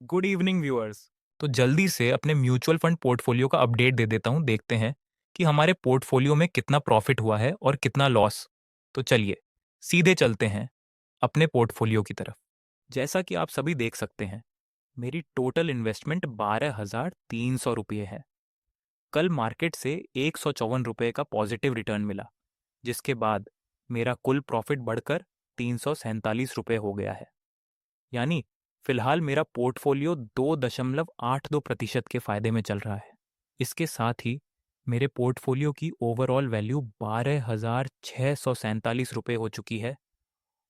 Good evening viewers. तो जल्दी से अपने म्यूचुअल फंड पोर्टफोलियो का अपडेट दे देता हूँ। देखते हैं कि हमारे पोर्टफोलियो में कितना प्रॉफिट हुआ है और कितना लॉस। तो चलिए सीधे चलते हैं अपने पोर्टफोलियो की तरफ। जैसा कि आप सभी देख सकते हैं, मेरी टोटल इन्वेस्टमेंट 12,300 रुपये है। कल मार्केट से 154 रुपये का पॉजिटिव रिटर्न मिला, जिसके बाद मेरा कुल प्रॉफिट बढ़कर 347 रुपये हो गया है। यानी फिलहाल मेरा पोर्टफोलियो 2.82% के फायदे में चल रहा है। इसके साथ ही मेरे पोर्टफोलियो की ओवरऑल वैल्यू 12,647 रुपये हो चुकी है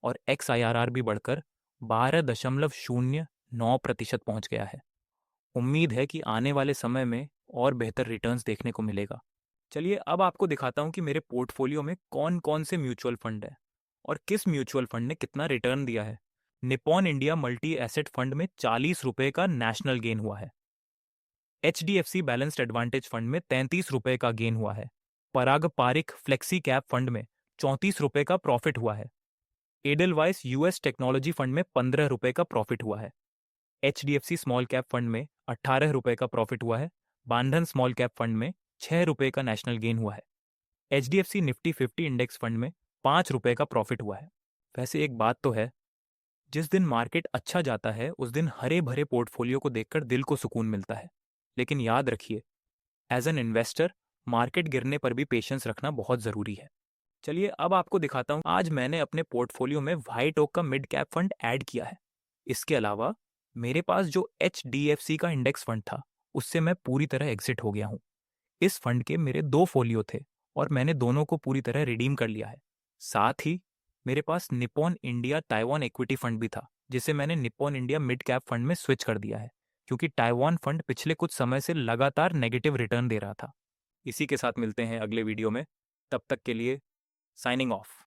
और एक्स आई आर आर भी बढ़कर 12.09% पहुंच गया है। उम्मीद है कि आने वाले समय में और बेहतर रिटर्न्स देखने को मिलेगा। चलिए अब आपको दिखाता हूं कि मेरे पोर्टफोलियो में कौन कौन से म्यूचुअल फंड है और किस म्यूचुअल फंड ने कितना रिटर्न दिया है। Nippon India multi asset fund में 40 रुपये का नेशनल गेन हुआ है। HDFC बैलेंस्ड एडवांटेज फंड में 33 रुपये का गेन हुआ है। पराग पारिक फ्लेक्सी कैप फंड में 34 रुपये का प्रॉफिट हुआ है। एडलवाइस यूएस टेक्नोलॉजी फंड में 15 रुपये का प्रॉफिट हुआ है। HDFC स्मॉल कैप फंड में 18 रुपये का प्रॉफिट हुआ है। बांधन स्मॉल कैप फंड में 6 रुपये का नेशनल गेन हुआ है। HDFC निफ्टी 50 इंडेक्स फंड में 5 रुपये का प्रॉफिट हुआ है। वैसे एक बात तो है, जिस दिन मार्केट अच्छा जाता है उस दिन हरे भरे पोर्टफोलियो को देखकर दिल को सुकून मिलता है। लेकिन याद रखिए, एज एन इन्वेस्टर मार्केट गिरने पर भी पेशेंस रखना बहुत ज़रूरी है। चलिए अब आपको दिखाता हूँ। आज मैंने अपने पोर्टफोलियो में व्हाइट ओक का मिड कैप फंड ऐड किया है। इसके अलावा मेरे पास जो HDFC का इंडेक्स फंड था उससे मैं पूरी तरह एग्जिट हो गया हूँ। इस फंड के मेरे 2 फोलियो थे और मैंने दोनों को पूरी तरह रिडीम कर लिया है। साथ ही मेरे पास Nippon India Taiwan equity fund भी था, जिसे मैंने Nippon India mid cap fund में स्विच कर दिया है, क्योंकि ताइवान फंड पिछले कुछ समय से लगातार नेगेटिव रिटर्न दे रहा था। इसी के साथ मिलते हैं अगले वीडियो में। तब तक के लिए साइनिंग ऑफ।